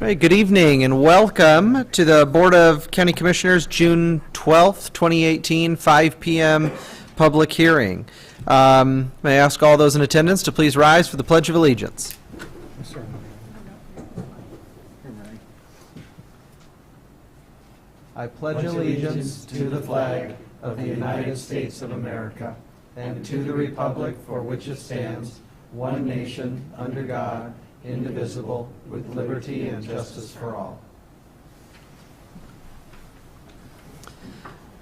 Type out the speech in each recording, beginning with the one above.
All right, good evening and welcome to the Board of County Commissioners June 12th, 2018, 5 p.m. public hearing. May I ask all those in attendance to please rise for the Pledge of Allegiance. I pledge allegiance to the flag of the United States of America and to the republic for which it stands, one nation, under God, indivisible, with liberty and justice for all.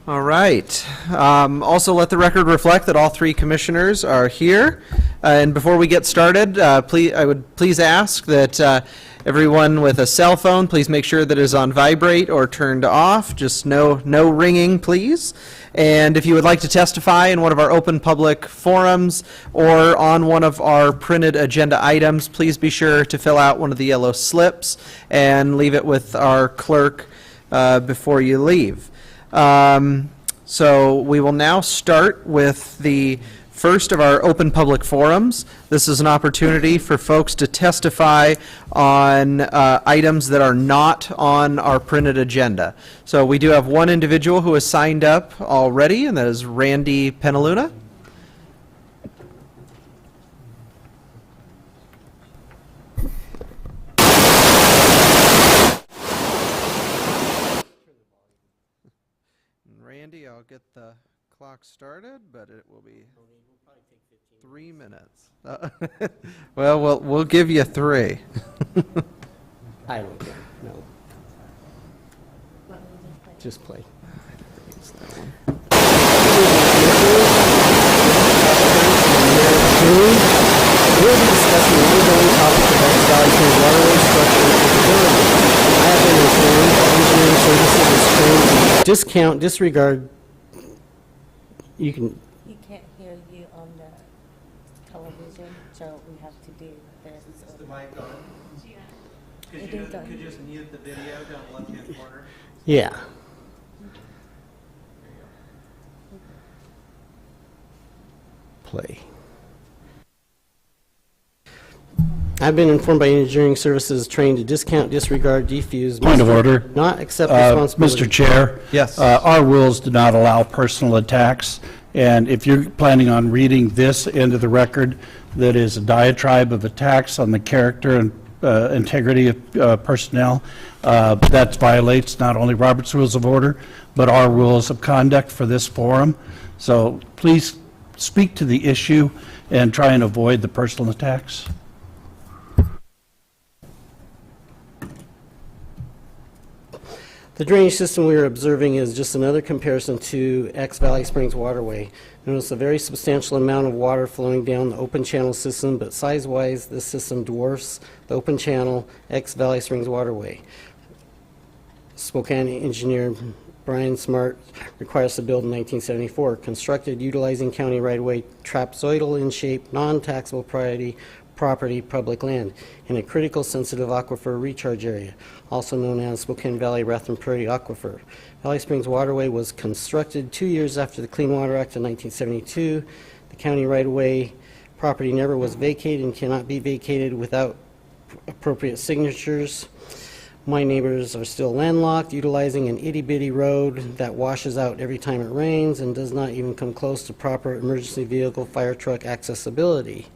All right. Also, let the record reflect that all three commissioners are here. And before we get started, I would please ask that everyone with a cell phone, please make sure that it is on vibrate or turned off. Just no ringing, please. And if you would like to testify in one of our open public forums or on one of our printed agenda items, please be sure to fill out one of the yellow slips and leave it with our clerk before you leave. So we will now start with the first of our open public forums. This is an opportunity for folks to testify on items that are not on our printed agenda. So we do have one individual who has signed up already, and that is Randy Penaluna. Randy, I'll get the clock started, but it will be 3 minutes. Well, we'll give you 3. I don't care. No. Just play. We'll be discussing the ongoing topic of X Valley Springs waterway structure and capability. I have been informed that engineering services is trained to discount, disregard. You can't hear you on the television, so we have to do this. Is the mic on? It is on. Could you just mute the video down the left-hand corner? Yeah. Play. I've been informed by engineering services trained to discount, disregard, defuse. Point of order. Not accept responsibility. Mr. Chair. Yes. Our rules do not allow personal attacks, and if you're planning on reading this into the record, that is a diatribe of attacks on the character and integrity of personnel, that violates not only Robert's Rules of Order, but our rules of conduct for this forum. So please speak to the issue and try and avoid the personal attacks. The drainage system we are observing is just another comparison to X Valley Springs waterway. Notice a very substantial amount of water flowing down the open channel system, but size-wise, this system dwarfs the open channel X Valley Springs waterway. Spokane engineer Brian Smart requires to build in 1974, constructed utilizing county right-of-way, trapezoidal in shape, non-taxable property, public land, in a critical sensitive aquifer recharge area, also known as Spokane Valley Rathdrum Prairie Aquifer. Valley Springs Waterway was constructed 2 years after the Clean Water Act of 1972. The county right-of-way property never was vacated and cannot be vacated without appropriate signatures. My neighbors are still landlocked, utilizing an itty-bitty road that washes out every time it rains and does not even come close to proper emergency vehicle fire truck accessibility.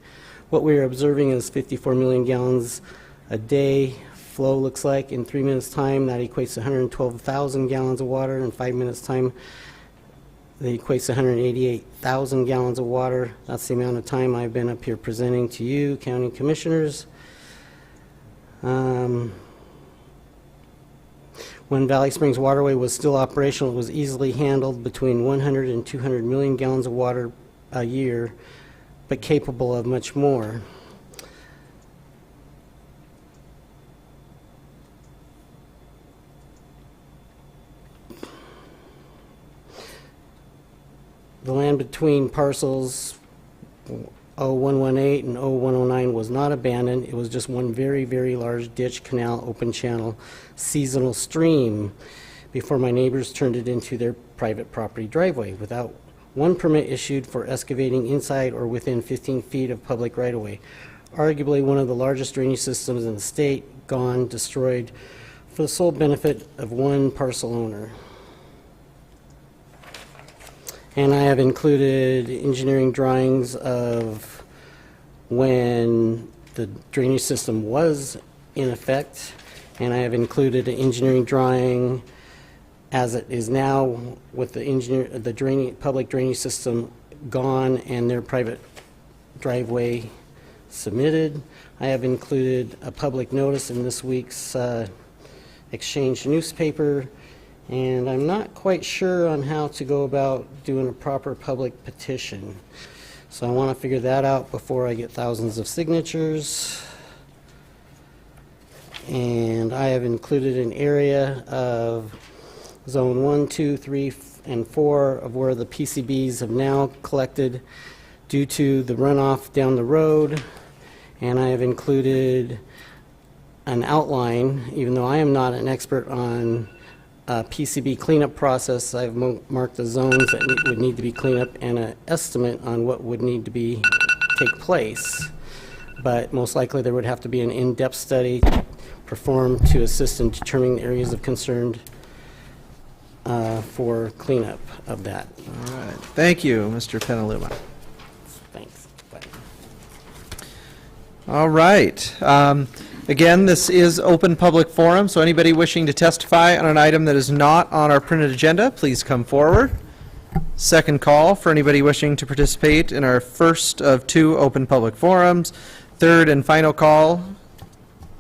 What we are observing is 54 million gallons a day flow looks like in 3 minutes time. That equates to 112,000 gallons of water. In 5 minutes time, that equates to 188,000 gallons of water. That's the amount of time I've been up here presenting to you, county commissioners. When Valley Springs Waterway was still operational, it was easily handled between 100 and 200 million gallons of water a year, but capable of much more. The land between parcels 0118 and 0109 was not abandoned. It was just one very, very large ditch, canal, open channel, seasonal stream before my neighbors turned it into their private property driveway without one permit issued for excavating inside or within 15 feet of public right-of-way. arguably one of the largest drainage systems in the state, gone, destroyed, for the sole benefit of one parcel owner. And I have included engineering drawings of when the drainage system was in effect, and I have included an engineering drawing as it is now with the public drainage system gone and their private driveway submitted. I have included a public notice in this week's Exchange newspaper, and I'm not quite sure on how to go about doing a proper public petition. So I want to figure that out before I get thousands of signatures. And I have included an area of zone 1, 2, 3, and 4 of where the PCBs have now collected due to the runoff down the road. And I have included an outline, even though I am not an expert on PCB cleanup process. I've marked the zones that would need to be cleaned up and an estimate on what would need to take place. But most likely there would have to be an in-depth study performed to assist in determining the areas of concern for cleanup of that. All right. Thank you, Mr. Penaluma. Thanks. Bye. All right. Again, this is open public forum, so anybody wishing to testify on an item that is not on our printed agenda, please come forward. Second call for anybody wishing to participate in our first of 2 open public forums. Third and final call.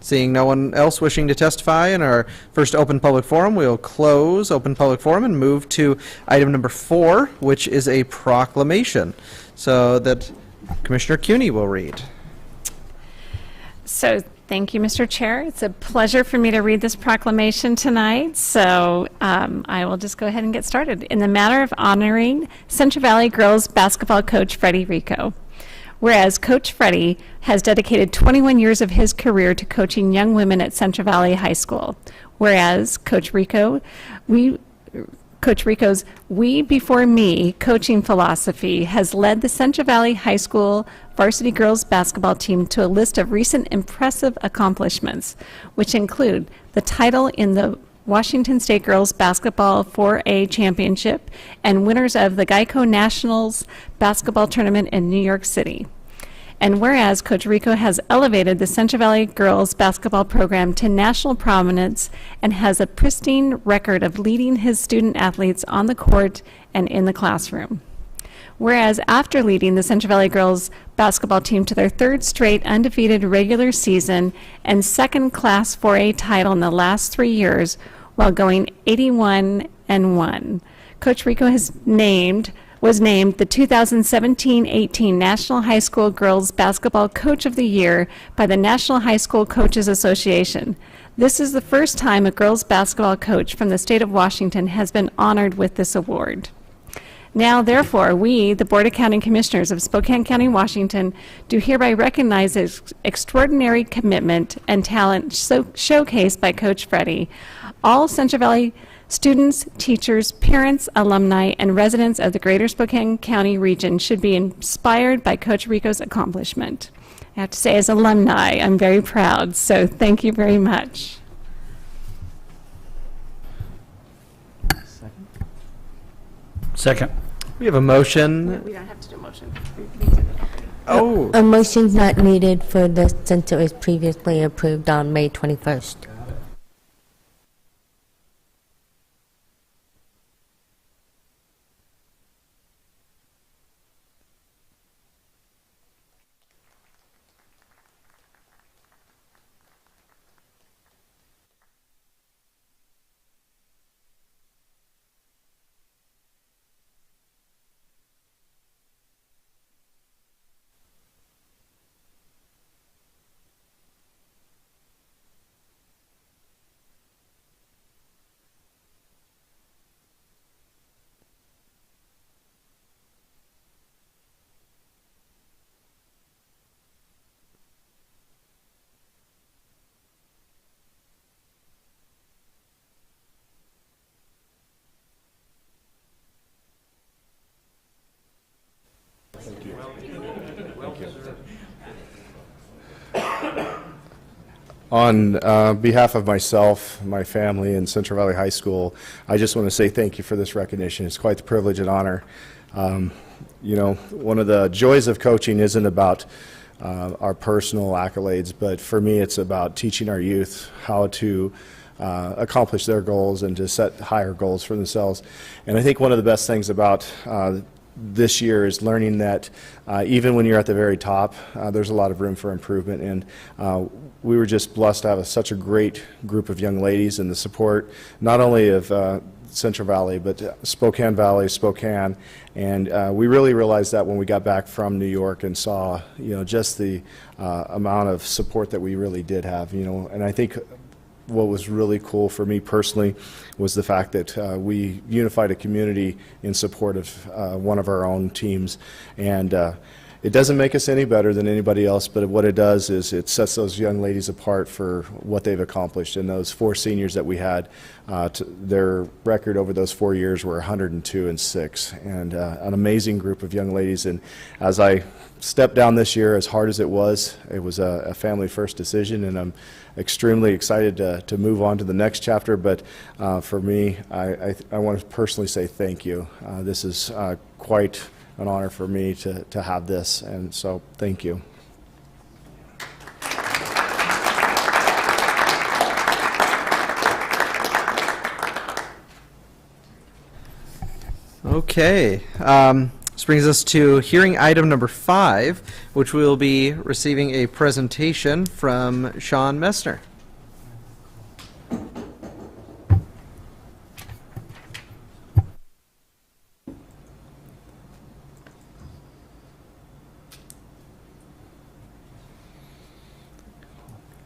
Seeing no one else wishing to testify in our first open public forum, we'll close open public forum and move to item number 4, which is a proclamation. So that Commissioner Cuney will read. So thank you, Mr. Chair. It's a pleasure for me to read this proclamation tonight. So I will just go ahead and get started. In the matter of honoring Central Valley girls basketball coach Freddie Rico. Whereas Coach Freddie has dedicated 21 years of his career to coaching young women at Central Valley High School. Whereas Coach Rico's We Before Me coaching philosophy has led the Central Valley High School varsity girls basketball team to a list of recent impressive accomplishments, which include the title in the Washington State Girls Basketball 4A Championship and winners of the Geico Nationals Basketball Tournament in New York City. And whereas Coach Rico has elevated the Central Valley girls basketball program to national prominence and has a pristine record of leading his student athletes on the court and in the classroom. Whereas after leading the Central Valley girls basketball team to their 3rd straight undefeated regular season and 2nd Class 4A title in the last 3 years while going 81-1, Coach Rico was named the 2017-18 National High School Girls Basketball Coach of the Year by the National High School Coaches Association. This is the first time a girls basketball coach from the state of Washington has been honored with this award. Now, therefore, we, the Board of County Commissioners of Spokane County, Washington, do hereby recognize the extraordinary commitment and talent showcased by Coach Freddie. All Central Valley students, teachers, parents, alumni, and residents of the greater Spokane County region should be inspired by Coach Rico's accomplishment. I have to say, as alumni, I'm very proud, so thank you very much. Second. We have a motion. We don't have to do a motion. Oh, A motion's not needed for this since it was previously approved on May 21st. On behalf of myself, my family, and Central Valley High School, I just want to say thank you for this recognition. It's quite the privilege and honor. You know, one of the joys of coaching isn't about our personal accolades, but for me it's about teaching our youth how to accomplish their goals and to set higher goals for themselves. And I think one of the best things about this year is learning that even when you're at the very top, there's a lot of room for improvement. And we were just blessed to have such a great group of young ladies, and the support not only of Central Valley, but Spokane Valley, Spokane, and we really realized that when we got back from New York and saw, you know, just the amount of support that we really did have, you know. And I think what was really cool for me personally was the fact that we unified a community in support of one of our own teams. And it doesn't make us any better than anybody else, but what it does is it sets those young ladies apart for what they've accomplished. And those 4 seniors that we had, their record over those 4 years were 102-6, and an amazing group of young ladies. And as I stepped down this year, as hard as it was a family first decision, and I'm extremely excited to move on to the next chapter. But for me, I want to personally say thank you. This is quite an honor for me to have this, and so thank you. Okay. This brings us to hearing item number 5, which we will be receiving a presentation from Sean Messner.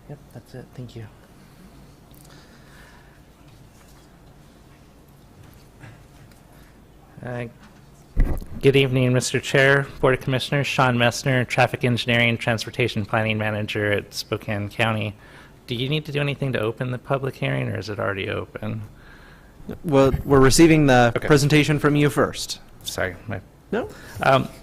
Yep, that's it. Thank you. Good evening, Mr. Chair, Board of Commissioners. Sean Messner, Traffic Engineering and Transportation Planning Manager at Spokane County. Do you need to do anything to open the public hearing, or is it already open? Well, we're receiving the Okay. presentation from you first. Sorry, my No?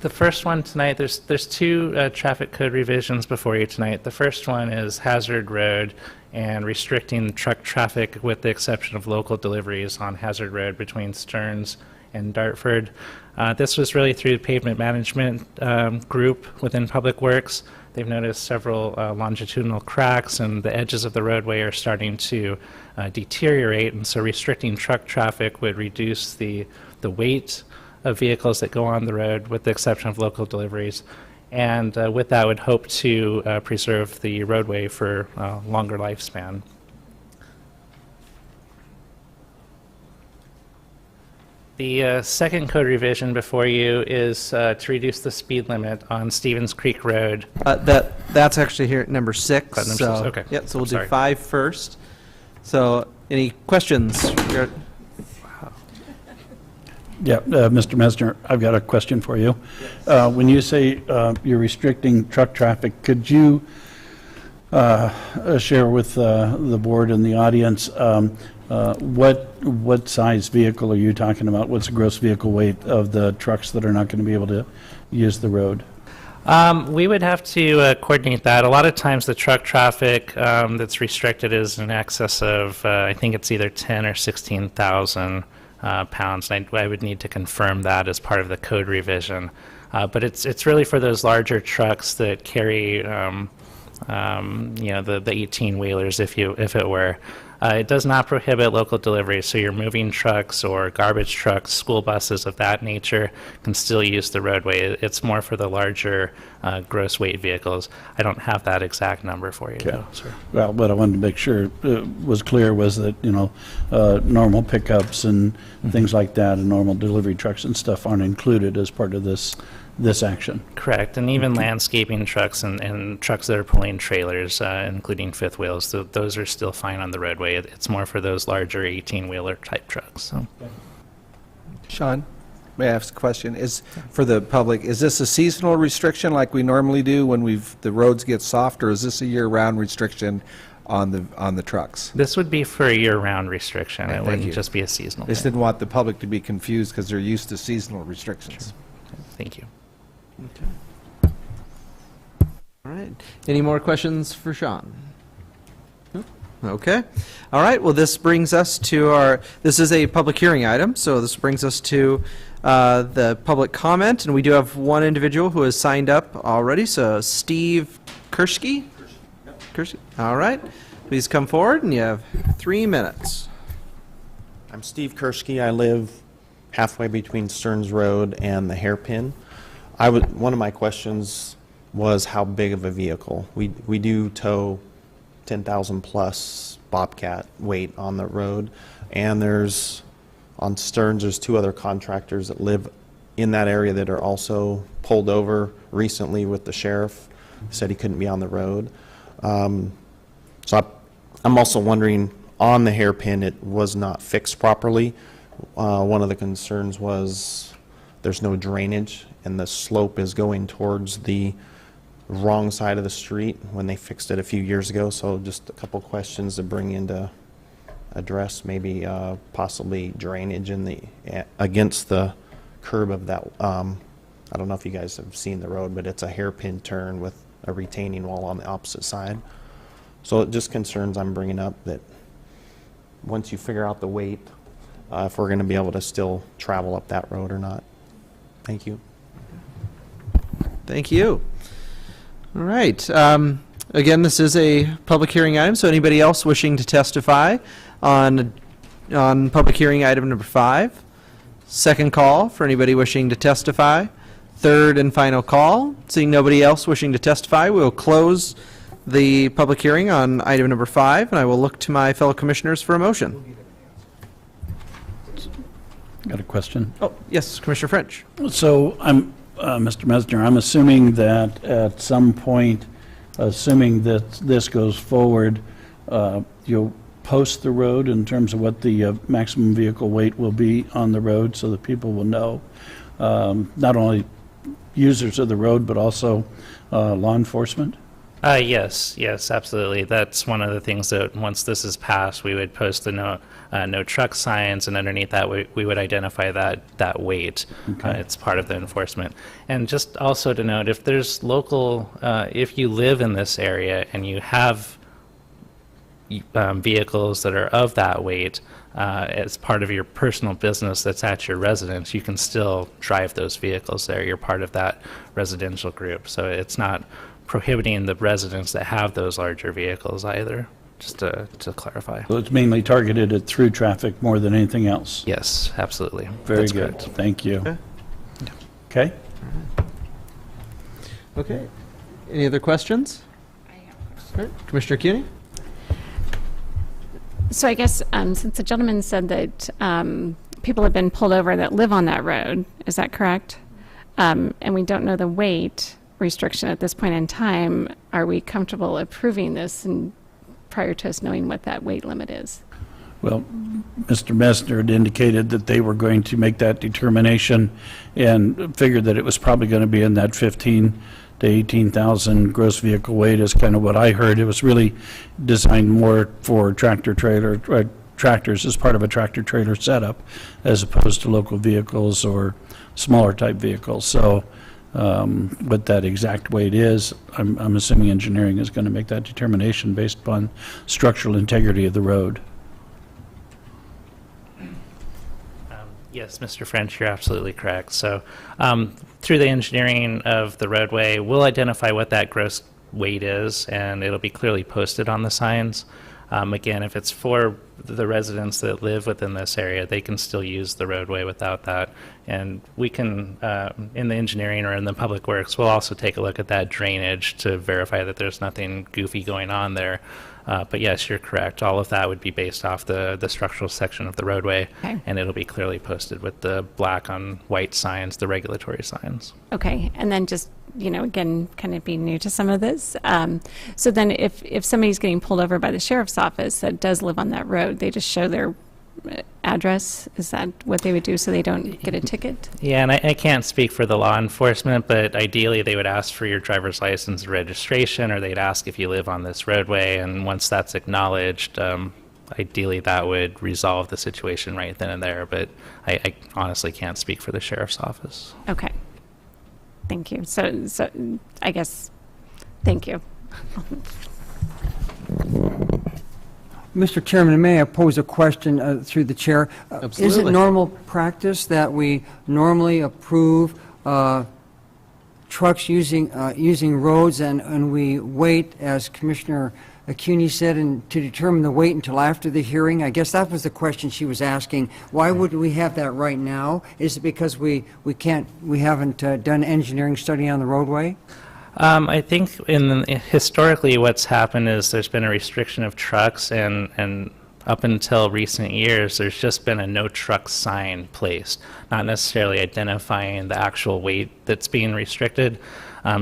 The first one tonight, there's 2 traffic code revisions before you tonight. The first one is Hazard Road and restricting truck traffic with the exception of local deliveries on Hazard Road between Stearns and Dartford. This was really through the pavement management group within Public Works. They've noticed several longitudinal cracks, and the edges of the roadway are starting to deteriorate, and so restricting truck traffic would reduce the weight of vehicles that go on the road with the exception of local deliveries. And with that, would hope to preserve the roadway for longer lifespan. The second code revision before you is to reduce the speed limit on Stevens Creek Road. That's actually here at number 6. Number six, So, okay. Yep, so we'll I'm do sorry. 5 first. So, any questions? Yeah, Mr. Messner, I've got a question for you. When you say you're restricting truck traffic, could you share with the board and the audience what size vehicle are you talking about? What's the gross vehicle weight of the trucks that are not going to be able to use the road? We would have to coordinate that. A lot of times the truck traffic that's restricted is in excess of, I think it's either 10 or 16,000 pounds. And I would need to confirm that as part of the code revision. But it's really for those larger trucks that carry, you know, the 18-wheelers, if it were. It does not prohibit local deliveries, so your moving trucks or garbage trucks, school buses of that nature can still use the roadway. It's more for the larger gross weight vehicles. I don't have that exact number for you, though, sir. Well, what I wanted to make sure was clear was that, you know, normal pickups and things like that and normal delivery trucks and stuff aren't included as part of this action. Correct, and even landscaping trucks and trucks that are pulling trailers, including fifth wheels, those are still fine on the roadway. It's more for those larger 18-wheeler type trucks. So. Sean, may I ask a question? For the public, is this a seasonal restriction like we normally do when the roads get soft, or is this a year-round restriction on the trucks? This would be for a year-round restriction. Okay, It thank wouldn't you. just be a seasonal I just thing. didn't want the public to be confused because they're used to seasonal restrictions. Thank you. All right. Any more questions for Sean? Okay. All right. Well, this brings us to this is a public hearing item, so this brings us to the public comment, and we do have one individual who has signed up already, so Steve Kershke? Kershke. All right. Please come forward, and you have 3 minutes. I'm Steve Kershke. I live halfway between Stearns Road and the Hairpin. One of my questions was how big of a vehicle. We do tow 10,000 plus Bobcat weight on the road, and on Stearns there's 2 other contractors that live in that area that are also pulled over recently with the sheriff. Said he couldn't be on the road. So I'm also wondering, on the Hairpin, it was not fixed properly. One of the concerns was there's no drainage, and the slope is going towards the wrong side of the street when they fixed it a few years ago. So just a couple questions to bring into address, maybe possibly drainage against the curb of that. I don't know if you guys have seen the road, but it's a hairpin turn with a retaining wall on the opposite side. So it just concerns I'm bringing up that once you figure out the weight, if we're going to be able to still travel up that road or not. Thank you. Thank you. All right. Again, this is a public hearing item, so anybody else wishing to testify on public hearing item number 5? Second call for anybody wishing to testify. Third and final call. Seeing nobody else wishing to testify, we will close the public hearing on item number 5, and I will look to my fellow commissioners for a motion. Got a question? Oh, yes, Commissioner French. So I'm, Mr. Mesner, I'm assuming that at some point, assuming that this goes forward, you'll post the road in terms of what the maximum vehicle weight will be on the road so that people will know, not only users of the road, but also law enforcement? Yes, absolutely. That's one of the things that once this is passed, we would post the no truck signs, and underneath that we would identify that weight. Okay. It's part of the enforcement. And just also to note, if there's local, if you live in this area and you have vehicles that are of that weight as part of your personal business that's at your residence, you can still drive those vehicles there. You're part of that residential group. So it's not prohibiting the residents that have those larger vehicles either, just to clarify. So it's mainly targeted at through traffic more than anything else? Yes, absolutely. Very That's good. correct. Thank you. Okay. Okay? Okay. Any other questions? All right. Commissioner Cuny? So I guess since the gentleman said that people have been pulled over that live on that road, is that correct? And we don't know the weight restriction at this point in time, are we comfortable approving this and prior to us knowing what that weight limit is? Well, Mr. Messner had indicated that they were going to make that determination and figured that it was probably going to be in that 15 to 18,000 gross vehicle weight is kind of what I heard. It was really designed more for tractors as part of a tractor trailer setup as opposed to local vehicles or smaller type vehicles. So what that exact weight is, I'm assuming engineering is going to make that determination based upon structural integrity of the road. Yes, Mr. French, you're absolutely correct. So through the engineering of the roadway, we'll identify what that gross weight is, and it'll be clearly posted on the signs. Again, if it's for the residents that live within this area, they can still use the roadway without that. And we can, in the engineering or in the public works, we'll also take a look at that drainage to verify that there's nothing goofy going on there. But yes, you're correct. All of that would be based off the structural section of the roadway, Okay. and it'll be clearly posted with the black on white signs, the regulatory signs. Okay, and then just, again, kind of being new to some of this. So then if somebody's getting pulled over by the sheriff's office that does live on that road, they just show their address? Is that what they would do so they don't get a ticket? Yeah, and I can't speak for the law enforcement, but ideally they would ask for your driver's license and registration, or they'd ask if you live on this roadway, and once that's acknowledged, ideally that would resolve the situation right then and there, but I honestly can't speak for the sheriff's office. Okay. Thank you. So I guess, thank you. Mr. Chairman, may I pose a question through the chair? Is it Absolutely. normal practice that we normally approve trucks using roads and we wait, as Commissioner Cuny said, to determine the weight until after the hearing? I guess that was the question she was asking. Why would we have that right now? Is it because we haven't done engineering study on the roadway? I think historically what's happened is there's been a restriction of trucks, and up until recent years, there's just been a no truck sign placed, not necessarily identifying the actual weight that's being restricted.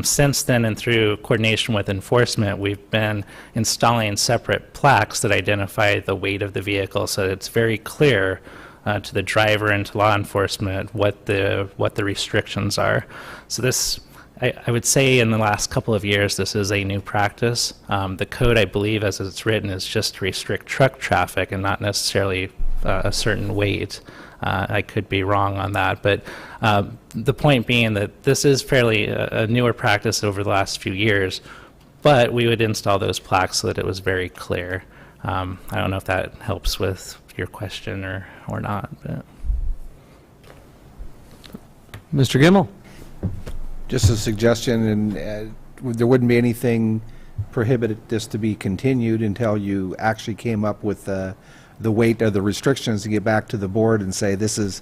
Since then, and through coordination with enforcement, we've been installing separate plaques that identify the weight of the vehicle, so that it's very clear to the driver and to law enforcement what the restrictions are. So this, I would say in the last couple of years, this is a new practice. The code, I believe, as it's written, is just to restrict truck traffic and not necessarily a certain weight. I could be wrong on that, but the point being that this is fairly a newer practice over the last few years, but we would install those plaques so that it was very clear. I don't know if that helps with your question or not. But. Mr. Gimmel? Just a suggestion, and there wouldn't be anything prohibited this to be continued until you actually came up with the weight or the restrictions to get back to the board and say this is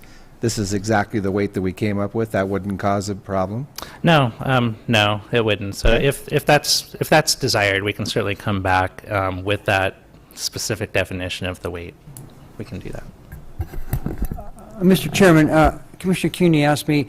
exactly the weight that we came up with. That wouldn't cause a problem. No, no, it wouldn't. So if that's desired, we can certainly come back with that specific definition of the weight. We can do that. Mr. Chairman, Commissioner Cuny asked me,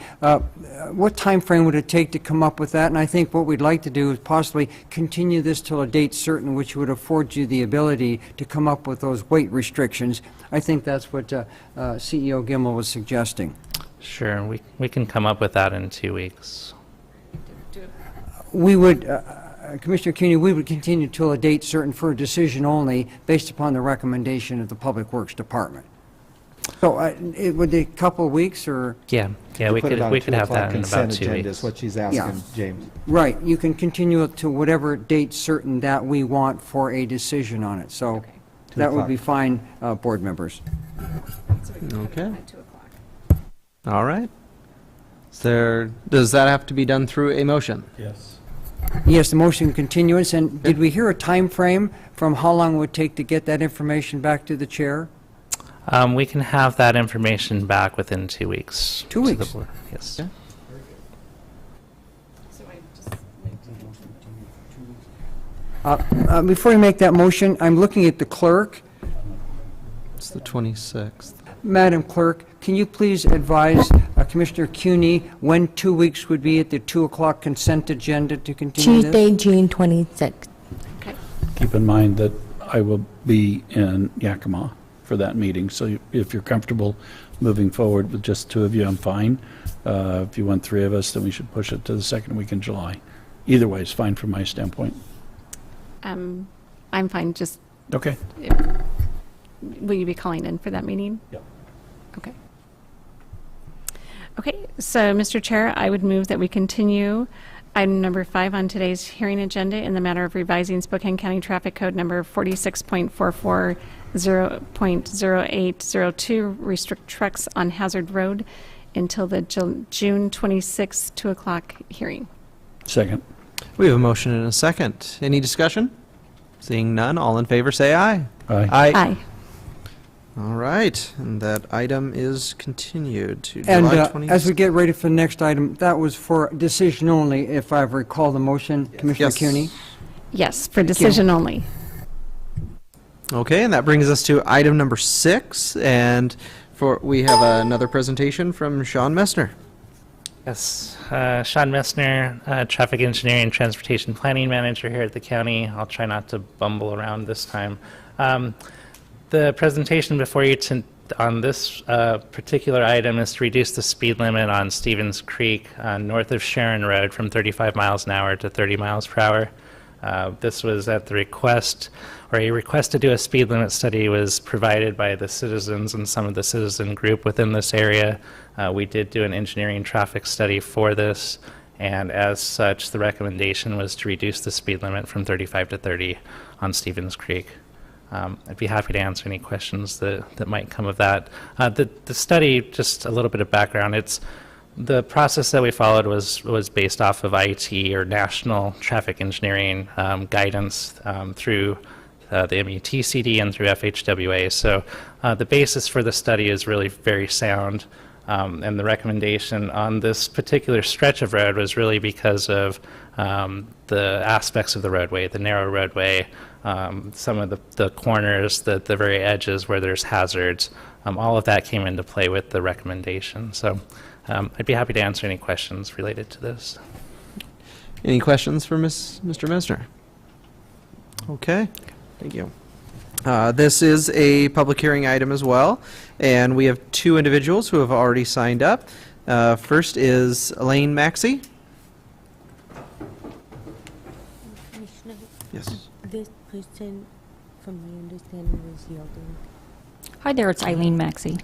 what time frame would it take to come up with that? And I think what we'd like to do is possibly continue this till a date certain, which would afford you the ability to come up with those weight restrictions. I think that's what CEO Gimmel was suggesting. Sure, we can come up with that in 2 weeks. We would, Commissioner Cuny, we would continue till a date certain for a decision only based upon the recommendation of the Public Works Department. So it would take a couple of weeks or? Yeah, we could have that in about 2 weeks. Is what she's asking, James. Right, you can continue it to whatever date certain that we want for a decision on it. So that would be fine, board members. Okay. All right. Does that have to be done through a motion? Yes. Yes, the motion continuance. And did we hear a time frame from how long it would take to get that information back to the chair? We can have that information back within 2 weeks. 2 weeks? To the board. Yes. Before you make that motion, I'm looking at the clerk. It's the 26th. Madam Clerk, can you please advise Commissioner Cuny when 2 weeks would be at the 2 o'clock consent agenda to continue this? Tuesday, June 26th. Keep in mind that I will be in Yakima for that meeting, so if you're comfortable moving forward with just two of you, I'm fine. If you want three of us, then we should push it to the second week in July. Either way is fine from my standpoint. I'm fine, just, Okay. will you be calling in for that meeting? Yep. Okay. Okay, so, Mr. Chair, I would move that we continue item number 5 on today's hearing agenda in the matter of revising Spokane County Traffic Code number 46.44.0.0802, restrict trucks on Hazard Road until the June 26th, 2 o'clock hearing. Second. We have a motion and a second. Any discussion? Seeing none, all in favor say aye. Aye. Aye. All right, and that item is continued to And July 20th. as we get ready for the next item, that was for decision only, if I recall the motion, Commissioner Yes. Cuny? Yes, for decision only. Okay, and that brings us to item number 6, and we have another presentation from Sean Messner. Yes, Sean Messner, Traffic Engineering and Transportation Planning Manager here at the county. I'll try not to bumble around this time. The presentation before you on this particular item is to reduce the speed limit on Stevens Creek north of Sharon Road from 35 miles an hour to 30 miles per hour. This was at the request, or a request to do a speed limit study was provided by the citizens and some of the citizen group within this area. We did do an engineering traffic study for this, and as such, the recommendation was to reduce the speed limit from 35 to 30 on Stevens Creek. I'd be happy to answer any questions that might come of that. The study, just a little bit of background, the process that we followed was based off of IT, or National Traffic Engineering guidance, through the MUTCD and through FHWA. So the basis for the study is really very sound, and the recommendation on this particular stretch of road was really because of the aspects of the roadway, the narrow roadway, some of the corners, the very edges where there's hazards. All of that came into play with the recommendation. So I'd be happy to answer any questions related to this. Any questions for Mr. Mesner? Okay, thank you. This is a public hearing item as well, and we have two individuals who have already signed up. First is Elaine Maxey. Commissioner, Yes. this person, from my understanding, was yielding. Hi there, it's Eileen Maxey.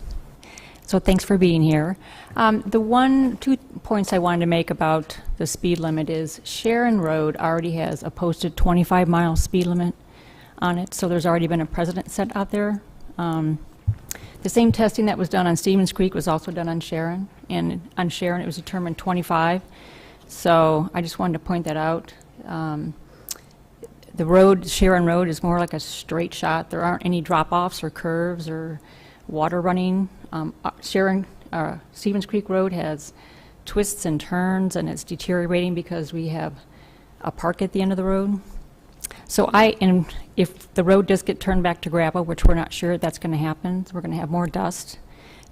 So thanks for being here. Two points I wanted to make about the speed limit is Sharon Road already has a posted 25-mile speed limit on it, so there's already been a precedent set out there. The same testing that was done on Stevens Creek was also done on Sharon, and on Sharon it was determined 25. So I just wanted to point that out. The road, Sharon Road, is more like a straight shot. There aren't any drop-offs or curves or water running. Stevens Creek Road has twists and turns, and it's deteriorating because we have a park at the end of the road. So if the road does get turned back to gravel, which we're not sure that's going to happen, we're going to have more dust.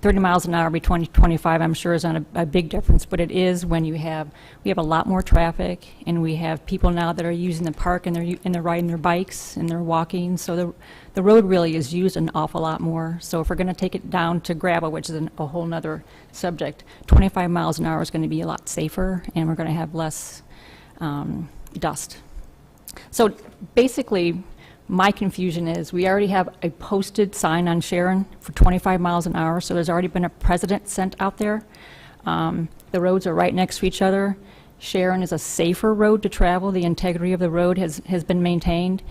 30 miles an hour between 25, I'm sure, is not a big difference, but it is when we have a lot more traffic, and we have people now that are using the park, and they're riding their bikes and they're walking. So the road really is used an awful lot more. So if we're going to take it down to gravel, which is a whole nother subject, 25 miles an hour is going to be a lot safer, and we're going to have less dust. So basically, my confusion is we already have a posted sign on Sharon for 25 miles an hour, so there's already been a precedent sent out there. The roads are right next to each other. Sharon is a safer road to travel. The integrity of the road has been maintained,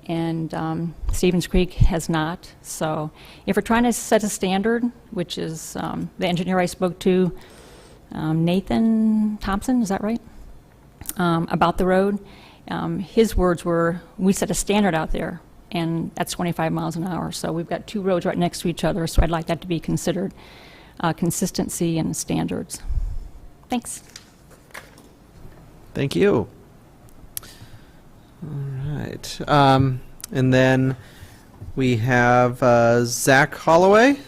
and Stevens Creek has not. So if we're trying to set a standard, which is the engineer I spoke to, Nathan Thompson, is that right? About the road. His words were, we set a standard out there, and that's 25 miles an hour. So we've got two roads right next to each other, so I'd like that to be considered consistency and standards. Thanks. Thank you. All right. And then we have Zach Holloway.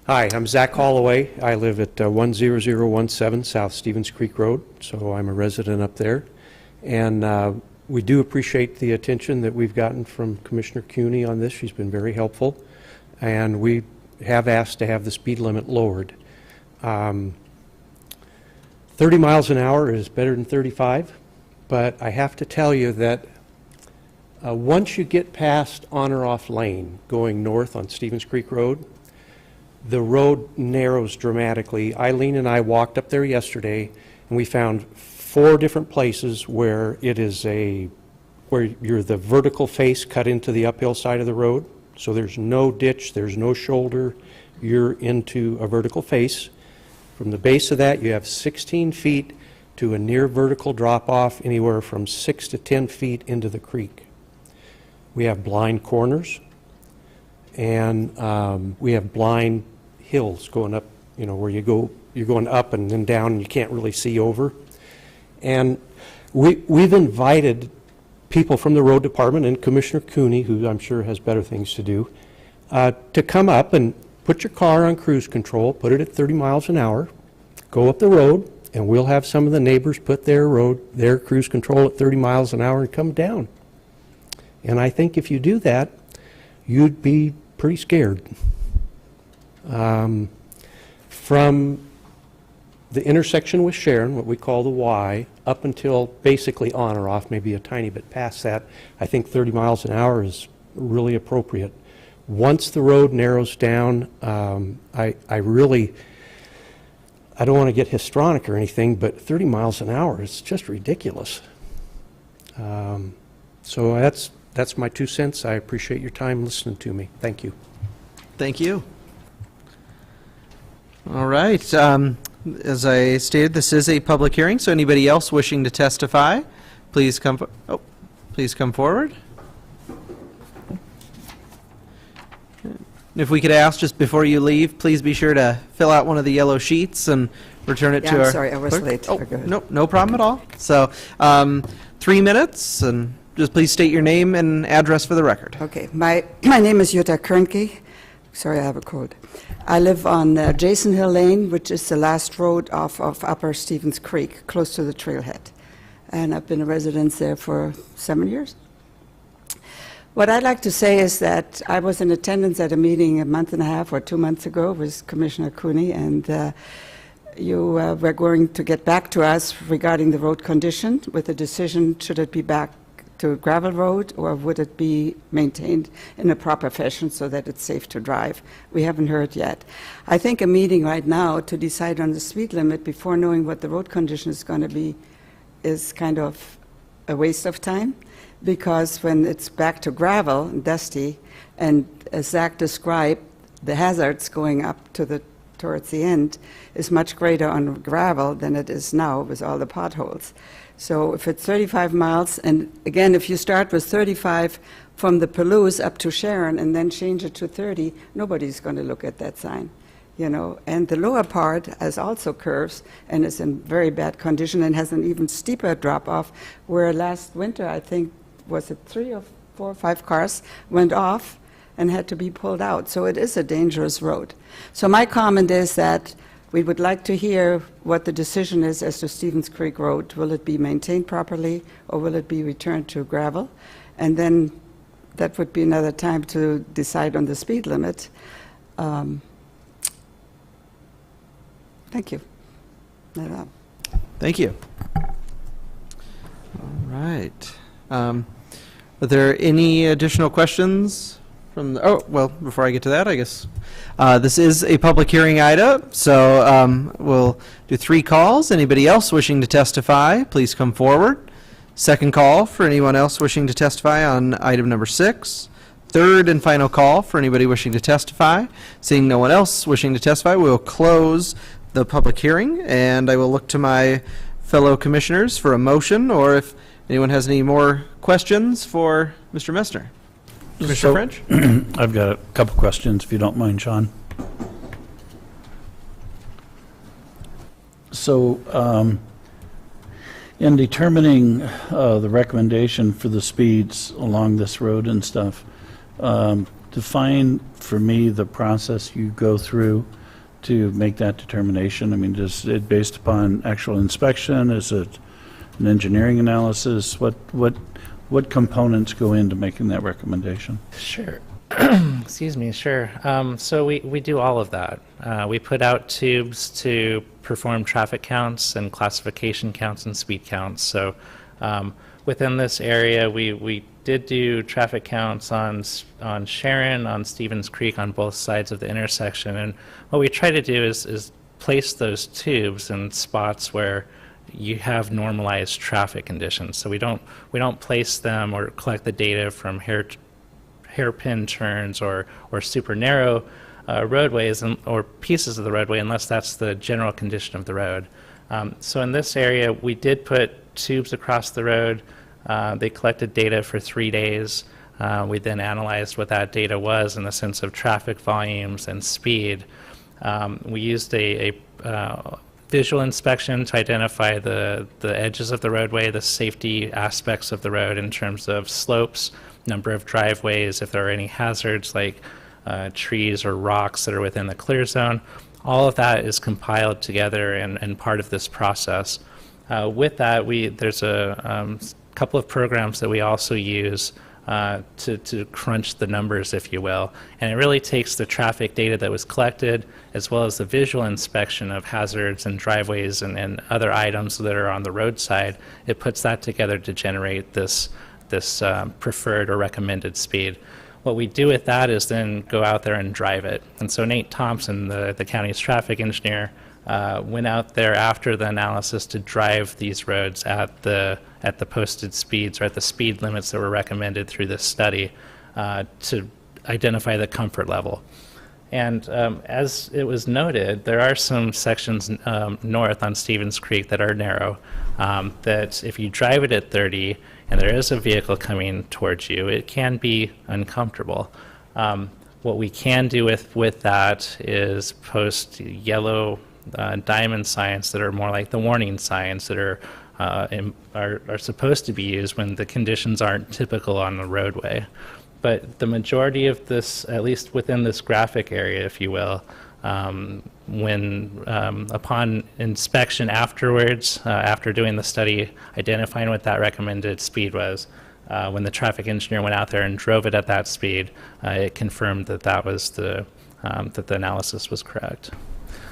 Hi, I'm Zach Holloway. I live at 10017 South Stevens Creek Road, so I'm a resident up there. And we do appreciate the attention that we've gotten from Commissioner Cuney on this. She's been very helpful. And we have asked to have the speed limit lowered. 30 miles an hour is better than 35, but I have to tell you that once you get past on or off lane going north on Stevens Creek Road, the road narrows dramatically. Eileen and I walked up there yesterday, and we found 4 different places where it is where you're the vertical face cut into the uphill side of the road. So there's no ditch, there's no shoulder, you're into a vertical face. From the base of that, you have 16 feet to a near vertical drop off, anywhere from 6 to 10 feet into the creek. We have blind corners, and we have blind hills going up, where you're going up and then down, and you can't really see over. And we've invited people from the road department and Commissioner Cuney, who I'm sure has better things to do, to come up and put your car on cruise control, put it at 30 miles an hour, go up the road, and we'll have some of the neighbors put their cruise control at 30 miles an hour and come down. And I think if you do that, you'd be pretty scared. From the intersection with Sharon, what we call the Y, up until basically on or off, maybe a tiny bit past that, I think 30 miles an hour is really appropriate. Once the road narrows down, I don't want to get histrionic or anything, but 30 miles an hour is just ridiculous. So that's my 2 cents. I appreciate your time listening to me. Thank you. Thank you. All right. As I stated, this is a public hearing, so anybody else wishing to testify, please come. Please come forward. If we could ask, just before you leave, please be sure to fill out one of the yellow sheets and return it to Yeah, our. I'm sorry, I was clerk. late. Oh, Go ahead. no problem at all. So, 3 minutes, and just please state your name and address for the record. Okay, my name is Jutta Kernke. Sorry, I have a cold. I live on Jason Hill Lane, which is the last road off of Upper Stevens Creek, close to the trailhead. And I've been a resident there for 7 years. What I'd like to say is that I was in attendance at a meeting a month and a half or 2 months ago with Commissioner Cooney, and you were going to get back to us regarding the road condition with a decision, should it be back to a gravel road or would it be maintained in a proper fashion so that it's safe to drive. We haven't heard yet. I think a meeting right now to decide on the speed limit before knowing what the road condition is going to be is kind of a waste of time, because when it's back to gravel and dusty, and as Zach described, the hazards going up to towards the end is much greater on gravel than it is now with all the potholes. So if it's 35 miles, and again, if you start with 35 from the Palouse up to Sharon and then change it to 30, nobody's going to look at that sign, you know. And the lower part has also curves and is in very bad condition and has an even steeper drop-off, where last winter, I think, was it 3 or 4 or 5 cars went off and had to be pulled out. So it is a dangerous road. So my comment is that we would like to hear what the decision is as to Stevens Creek Road. Will it be maintained properly or will it be returned to gravel? And then that would be another time to decide on the speed limit. Thank you. Thank you. All right. Are there any additional questions from the, oh, well, before I get to that, I guess, this is a public hearing item, so we'll do 3 calls. Anybody else wishing to testify, please come forward. Second call for anyone else wishing to testify on item number 6. Third and final call for anybody wishing to testify. Seeing no one else wishing to testify, we'll close the public hearing, and I will look to my fellow commissioners for a motion, or if anyone has any more questions for Mr. Messner. Commissioner French? I've got a couple questions, if you don't mind, Sean. So, in determining the recommendation for the speeds along this road and stuff, define for me the process you go through to make that determination. I mean, is it based upon actual inspection? Is it an engineering analysis? What components go into making that recommendation? Sure. Excuse me, sure. So we do all of that. We put out tubes to perform traffic counts and classification counts and speed counts. So within this area, we did do traffic counts on Sharon, on Stevens Creek, on both sides of the intersection. And what we try to do is place those tubes in spots where you have normalized traffic conditions. So we don't place them or collect the data from hairpin turns or super narrow roadways or pieces of the roadway unless that's the general condition of the road. So in this area, we did put tubes across the road. They collected data for 3 days. We then analyzed what that data was in the sense of traffic volumes and speed. We used a visual inspection to identify the edges of the roadway, the safety aspects of the road in terms of slopes, number of driveways, if there are any hazards like trees or rocks that are within the clear zone. All of that is compiled together and part of this process. With that, there's a couple of programs that we also use to crunch the numbers, if you will. And it really takes the traffic data that was collected as well as the visual inspection of hazards and driveways and other items that are on the roadside. It puts that together to generate this preferred or recommended speed. What we do with that is then go out there and drive it. And so Nate Thompson, the county's traffic engineer, went out there after the analysis to drive these roads at the posted speeds or at the speed limits that were recommended through this study to identify the comfort level. And as it was noted, there are some sections north on Stevens Creek that are narrow, that if you drive it at 30 and there is a vehicle coming towards you, it can be uncomfortable. What we can do with that is post yellow diamond signs that are more like the warning signs that are supposed to be used when the conditions aren't typical on the roadway. But the majority of this, at least within this graphic area, if you will, when upon inspection afterwards, after doing the study, identifying what that recommended speed was, when the traffic engineer went out there and drove it at that speed, it confirmed that that was that the analysis was correct.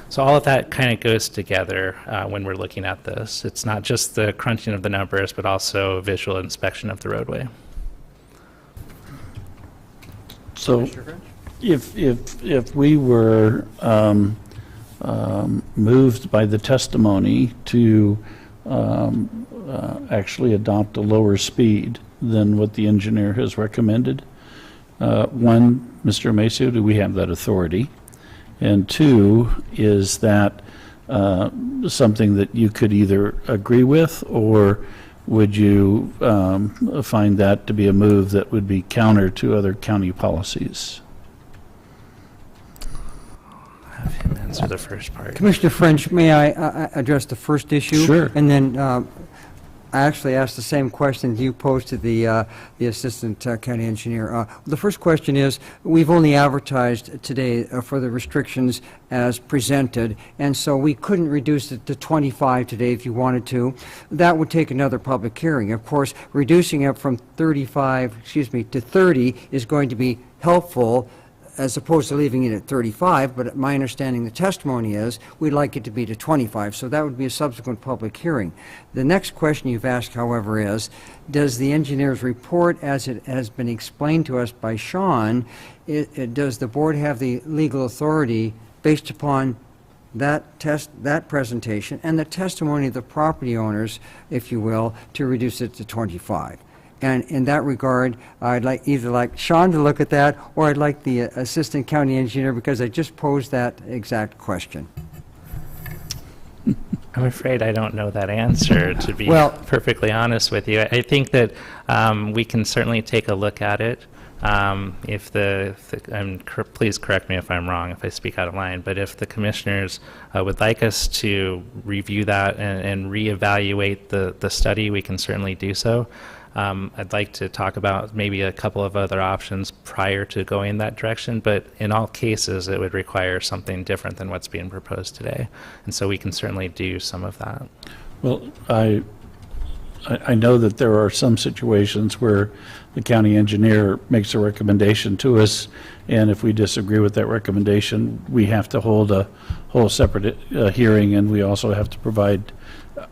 So all of that kind of goes together when we're looking at this. It's not just the crunching of the numbers, but also visual inspection of the roadway. So if we were moved by the testimony to actually adopt a lower speed than what the engineer has recommended, one, Mr. Amacio, do we have that authority? And two, is that something that you could either agree with, or would you find that to be a move that would be counter to other county policies? Have him answer the first part. Commissioner French, may I address the first issue? Sure. And then I actually asked the same question you posed to the Assistant County Engineer. The first question is, we've only advertised today for the restrictions as presented, and so we couldn't reduce it to 25 today if you wanted to. That would take another public hearing. Of course, reducing it from 35, to 30 is going to be helpful, as opposed to leaving it at 35, but my understanding, the testimony is, we'd like it to be to 25, so that would be a subsequent public hearing. The next question you've asked, however, is, does the engineer's report, as it has been explained to us by Sean, does the board have the legal authority, based upon that presentation, and the testimony of the property owners, if you will, to reduce it to 25? And in that regard, I'd either like Sean to look at that, or I'd like the Assistant County Engineer, because I just posed that exact question. I'm afraid I don't know that answer, to be perfectly honest with you. I think that we can certainly take a look at it. Please correct me if I'm wrong, if I speak out of line, but if the commissioners would like us to review that and reevaluate the study, we can certainly do so. I'd like to talk about maybe a couple of other options prior to going that direction, but in all cases, it would require something different than what's being proposed today. And so we can certainly do some of that. Well, I know that there are some situations where the county engineer makes a recommendation to us, and if we disagree with that recommendation, we have to hold a whole separate hearing, and we also have to provide,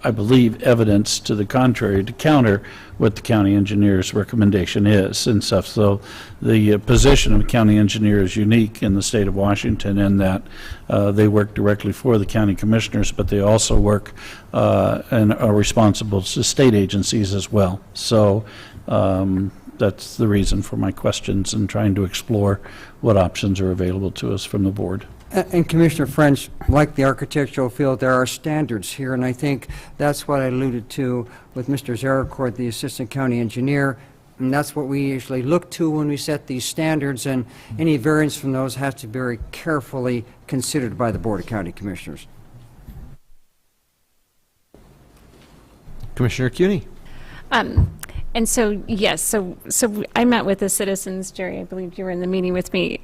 I believe, evidence to the contrary to counter what the county engineer's recommendation is and stuff. So the position of the county engineer is unique in the state of Washington in that they work directly for the county commissioners, but they also work and are responsible to state agencies as well. So that's the reason for my questions and trying to explore what options are available to us from the board. And Commissioner French, like the architectural field, there are standards here, and I think that's what I alluded to with Mr. Zaracourt, the Assistant County Engineer, and that's what we usually look to when we set these standards, and any variance from those has to be very carefully considered by the Board of County Commissioners. Commissioner Cuny. And so, yes, so I met with the citizens, Jerry, I believe you were in the meeting with me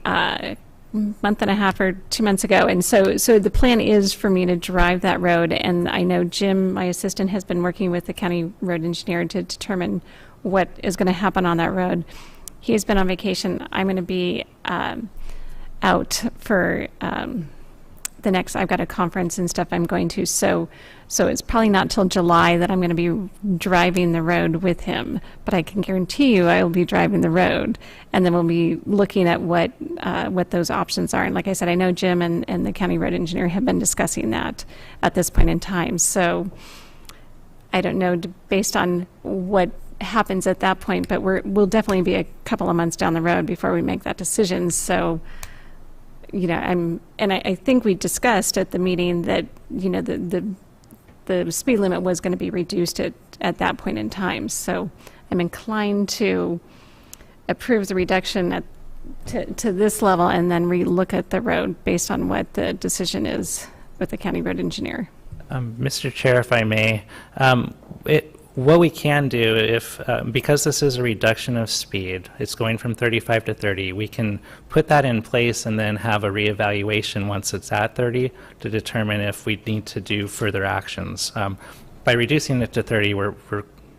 month and a half or 2 months ago, and so the plan is for me to drive that road, and I know Jim, my assistant, has been working with the county road engineer to determine what is going to happen on that road. He has been on vacation. I'm going to be out for the the next, I've got a conference and stuff I'm going to, so it's probably not till July that I'm going to be driving the road with him. But I can guarantee you I will be driving the road, and then we'll be looking at what those options are. And like I said, I know Jim and the county road engineer have been discussing that at this point in time. So I don't know, based on what happens at that point, but we'll definitely be a couple of months down the road before we make that decision. So, I think we discussed at the meeting that, the speed limit was going to be reduced at that point in time. So I'm inclined to approve the reduction to this level and then relook at the road based on what the decision is with the county road engineer. Mr. Chair, if I may, what we can do, because this is a reduction of speed, it's going from 35 to 30, we can put that in place and then have a reevaluation once it's at 30 to determine if we need to do further actions. By reducing it to 30, we're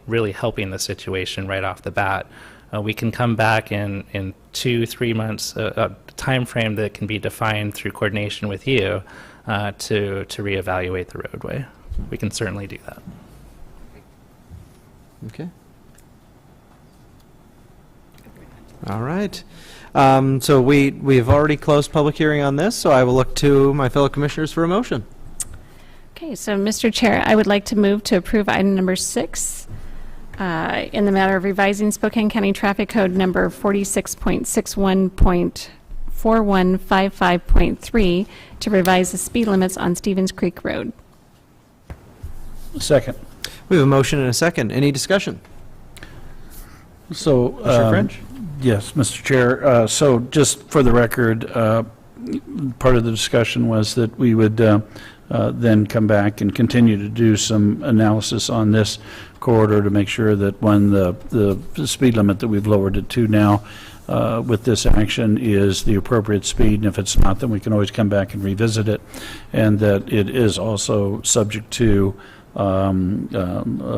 really helping the situation right off the bat. We can come back in 2-3 months, a time frame that can be defined through coordination with you to reevaluate the roadway. We can certainly do that. Okay. All right. So we've already closed public hearing on this, so I will look to my fellow commissioners for a motion. Okay, so Mr. Chair, I would like to move to approve item number 6 in the matter of revising Spokane County Traffic Code number 46.61.4155.3 to revise the speed limits on Stevens Creek Road. Second. We have a motion and a second. Any discussion? So, Mr. French? Yes, Mr. Chair. So just for the record, part of the discussion was that we would then come back and continue to do some analysis on this corridor to make sure that when the speed limit that we've lowered it to now with this action is the appropriate speed, and if it's not, then we can always come back and revisit it, and that it is also subject to a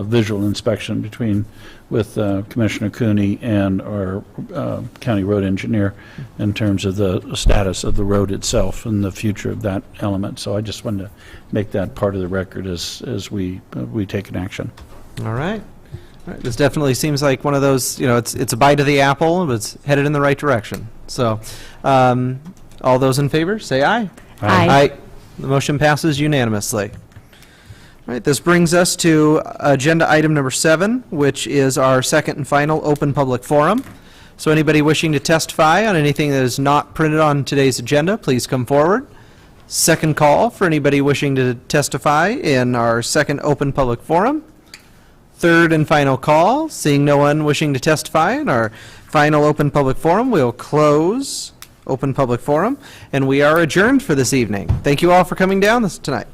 visual inspection with Commissioner Cooney and our county road engineer in terms of the status of the road itself and the future of that element. So I just wanted to make that part of the record as we take an action. All right. All right. This definitely seems like one of those, it's a bite of the apple, but it's headed in the right direction. So all those in favor, say aye. Aye. Aye. The motion passes unanimously. All right, this brings us to agenda item number 7, which is our second and final open public forum. So anybody wishing to testify on anything that is not printed on today's agenda, please come forward. Second call for anybody wishing to testify in our second open public forum. Third and final call, seeing no one wishing to testify in our final open public forum, we'll close open public forum, and we are adjourned for this evening. Thank you all for coming down tonight.